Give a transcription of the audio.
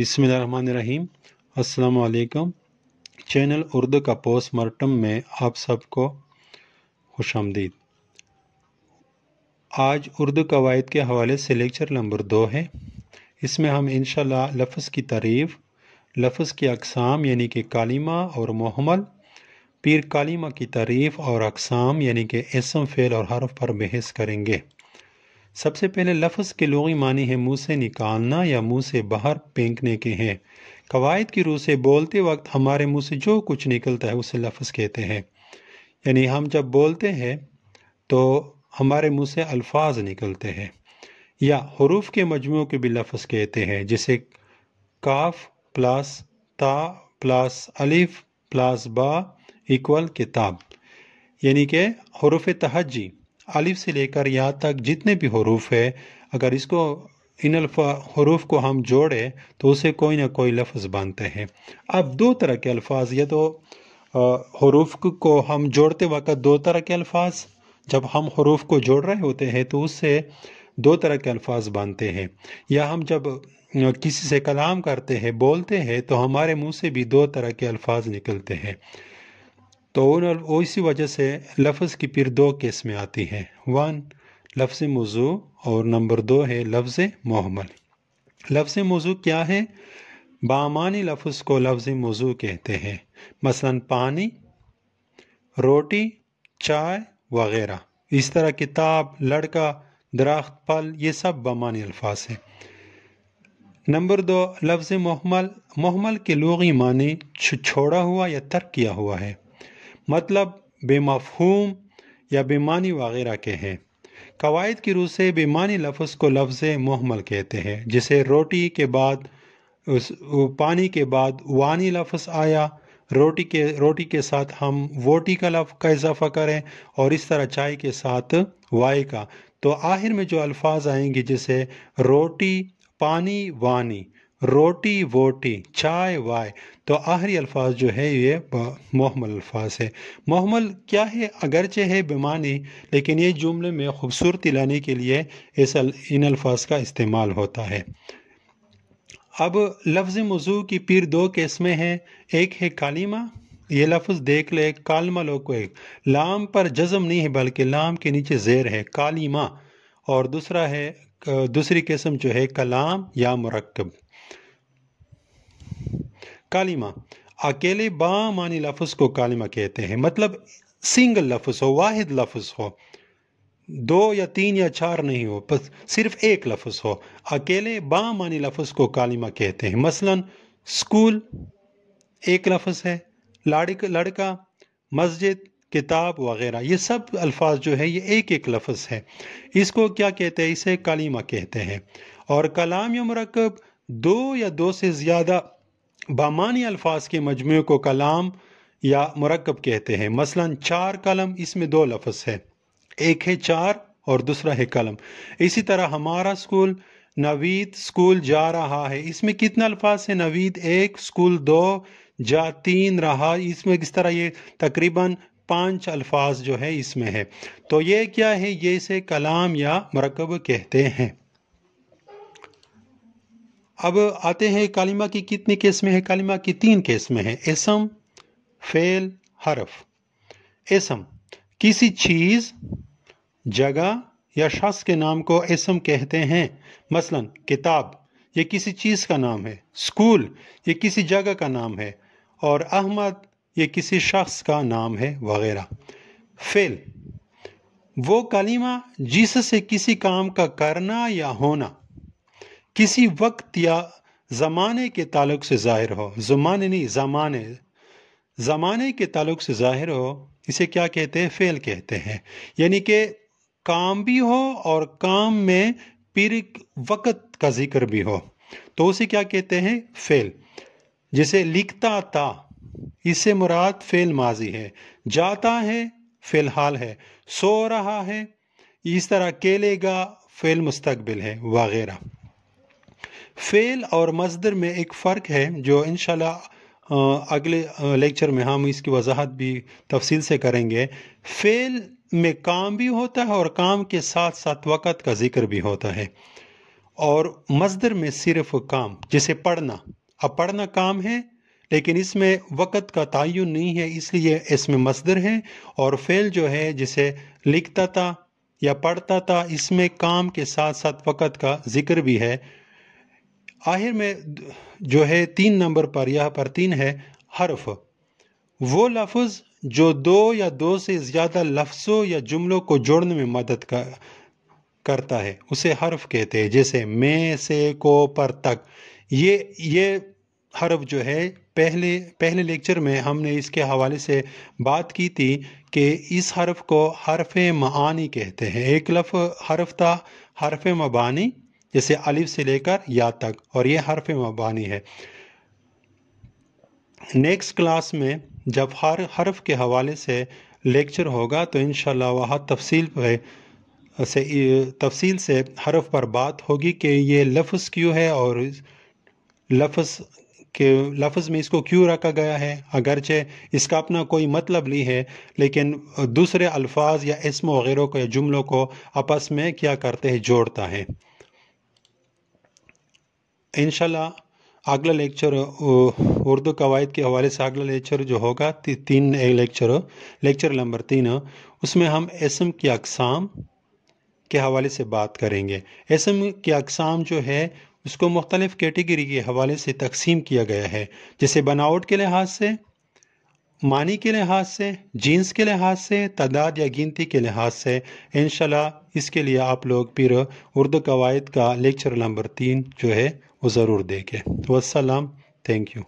बिस्मिल्लाहिर्रहमानिर्रहीम। अस्सलाम वालेकुम। चैनल उर्दू का पोस्ट मार्टम में आप सबको खुशामदीद। आज उर्दू कवायद के हवाले से लेक्चर नंबर 2 है। इसमें हम इंशाल्लाह लफ्ज़ की तारीफ़, लफ्ज़ की अक़साम यानी कि कालिमा और मुहम्मल, पीर कालिमा की तारीफ़ और अक़साम यानी कि इसम, फ़ेल और हर्फ पर बहस करेंगे। सबसे पहले लफ्ज़ के लुग़वी मानी है मुँह से निकालना या मुँह से बाहर फेंकने के हैं। कवायद की रूह से बोलते वक्त हमारे मुँह से जो कुछ निकलता है उसे लफ्ज़ कहते हैं। यानी हम जब बोलते हैं तो हमारे मुँह से अल्फाज निकलते हैं। या हुरूफ के मजमू के भी लफ्ज़ कहते हैं, जैसे काफ प्लस ता प्लस अलिफ प्लस बा इक्वल किताब। यानी कि हुरूफ तहज्जी अलिफ से लेकर यहाँ तक जितने भी हुरूफ है, अगर इसको इन हुरूफ को हम जोड़े तो उसे कोई ना कोई लफ्ज़ बनते हैं। अब दो तरह के अल्फाज, या तो हुरूफ को हम जोड़ते वक्त दो तरह के अल्फाज, जब हम हुरूफ को जोड़ रहे होते हैं तो उससे दो तरह के अल्फाज बनते हैं। या हम जब किसी से कलाम करते हैं, बोलते हैं, तो हमारे मुँह से भी दो तरह के अल्फाज निकलते हैं। तो इसी वजह से लफ्ज़ की फिर दो किस्में आती हैं। 1 लफ्ज़ मौजू और नंबर 2 है लफ्ज़ मुहम्मल। लफ्ज़ मौजू क्या है? बामानी लफ्ज़ को लफ्ज़ मौजू कहते हैं। मसलन पानी, रोटी, चाय वगैरह। इस तरह किताब, लड़का, दरख्त, फल, ये सब बामानी अल्फाज हैं। नंबर 2 लफ्ज़ मुहम्मल। मुहम्मल के लुग़वी मानी छोड़ा हुआ या तर्क किया हुआ है, मतलब बेमफ़हूम या बेमानी वगैरह के हैं। कवायद की रूह से बेमानी लफ्ज़ को लफ्ज़ मुहम्मल कहते हैं। जैसे रोटी के बाद पानी के बाद वानी लफ्ज़ आया, रोटी के साथ हम वोटी का इजाफ़ा करें, और इस तरह चाय के साथ वाई का, तो आखिर में जो अल्फाज आएंगे जैसे रोटी, पानी, वानी, रोटी, वोटी, चाय, वाय, तो आखिरी अल्फाज जो है ये मुहम्मल अल्फाज है। मुहम्मल क्या है? अगरचे है बेमानी, लेकिन ये जुमले में खूबसूरती लाने के लिए इन अल्फाज का इस्तेमाल होता है। अब लफ्ज़ मौजू की फिर दो किस्में हैं। एक है कालिमा। ये लफ्ज़ देख ले, कालमा लोग को, एक लाम पर जज़म नहीं है बल्कि लाम के नीचे ज़ेर है, कालिमा। और दूसरी किस्म जो है कलाम या मुरक्कब। कालिमा, अकेले बामानी लफ्ज़ को कालिमा कहते हैं, मतलब सिंगल लफ्ज़ हो, वाहिद लफ्ज़ हो, 2 या 3 या 4 नहीं हो, बस सिर्फ एक लफ्ज़ हो। अकेले बामानी लफ्ज़ को कालिमा कहते हैं। मसलन स्कूल एक लफ्ज़ है, लड़का, मस्जिद, किताब वगैरह, ये सब अल्फाज जो है ये एक एक लफ्ज़ है। इसको क्या कहते हैं? इसे कालिमा कहते हैं। और कलाम या मुरक्कब, 2 या 2 से ज़्यादा बामानी अल्फाज के मजमू को कलाम या मुरक्कब कहते हैं। मसलन 4 कलम, इसमें 2 लफ्ज़ है, एक है 4 और दूसरा है कलम। इसी तरह हमारा स्कूल, नवीद स्कूल जा रहा है, इसमें कितना अल्फाज है? नवीद 1, स्कूल 2, जा 3 रहा, इसमें इस तरह ये तकरीबन 5 अल्फाज जो है इसमें है। तो ये क्या है? ये इसे कलाम या मुरक्कब कहते हैं। अब आते हैं कालिमा की कितनी किस्में हैं? कालिमा की 3 किस्में हैं, इसम, फेल, हरफ। इसम किसी चीज़, जगह या शख्स के नाम को इसम कहते हैं। मसलन किताब ये किसी चीज़ का नाम है, स्कूल ये किसी जगह का नाम है, और अहमद ये किसी शख्स का नाम है वगैरह। फेल वो कलिमा जिससे किसी काम का करना या होना किसी वक्त या ज़माने के ताल्लुक से ज़ाहिर हो, ज़माने नहीं, ज़माने के ताल्लुक से ज़ाहिर हो, इसे क्या कहते हैं? फेल कहते हैं। यानी कि काम भी हो और काम में फिर वक्त का जिक्र भी हो, तो उसे क्या कहते हैं? फेल। जैसे लिखता था, इससे मुराद फेल माजी है, जाता है फेल हाल है, सो रहा है, इस तरह खेलेगा फेल मुस्तकबिल है वगैरह। फेल और मज़दर में एक फ़र्क है जो इंशाल्लाह अगले लेक्चर में हम इसकी वजाहत भी तफसील से करेंगे। फेल में काम भी होता है और काम के साथ साथ वक़्त का जिक्र भी होता है। اور مصدر میں صرف کام، جیسے پڑھنا، اب پڑھنا کام ہے لیکن اس میں وقت کا تعین نہیں ہے، اس لیے اس میں مصدر ہے، اور فعل جو ہے جسے لکھتا تھا یا پڑھتا تھا، اس میں کام کے ساتھ ساتھ وقت کا ذکر بھی ہے۔ آخر میں جو ہے 3 نمبر پر یہاں پر 3 ہے حرف، وہ لفظ جو 2 یا 2 سے زیادہ لفظوں یا جملوں کو جوڑنے میں مدد کرتا ہے، اسے حرف کہتے ہیں، جیسے میں سے کو پر تک۔ یہ حرف جو ہے پہلے لیکچر میں ہم نے اس کے حوالے سے بات کی تھی کہ اس حرف کو حرف معانی کہتے ہیں۔ ایک حرف تھا حرف مبانی، جیسے الف سے لے کر یا تک، اور یہ حرف مبانی ہے۔ نیکسٹ کلاس میں جب ہر حرف کے حوالے سے لیکچر ہوگا تو انشاءاللہ وہاں تفصیل سے حرف پر بات ہوگی کہ یہ لفظ کیوں ہے اور لفظ میں اس کو کیوں رکھا گیا ہے، اگرچہ اس کا اپنا کوئی مطلب نہیں ہے، لیکن دوسرے الفاظ یا اسم وغیرہ کو یا جملوں کو آپس میں کیا کرتے ہیں، جوڑتا ہے۔ انشاءاللہ اگلا لیکچر اردو قواعد کے حوالے سے اگلا لیکچر جو ہوگا لیکچر نمبر 3، اس میں ہم اسم کی اقسام کے حوالے سے بات کریں گے۔ اسم کی اقسام جو ہے اس کو مختلف کیٹیگری کے حوالے سے تقسیم کیا گیا ہے، جیسے بناوٹ کے لحاظ سے، معنی کے لحاظ سے، جنس کے لحاظ سے، تعداد یا گنتی کے لحاظ سے۔ انشاءاللہ اس کے لیے آپ لوگ پھر اردو قواعد کا لیکچر نمبر 3 جو ہے وہ ضرور دیکھیں۔ والسلام، تھینک یو۔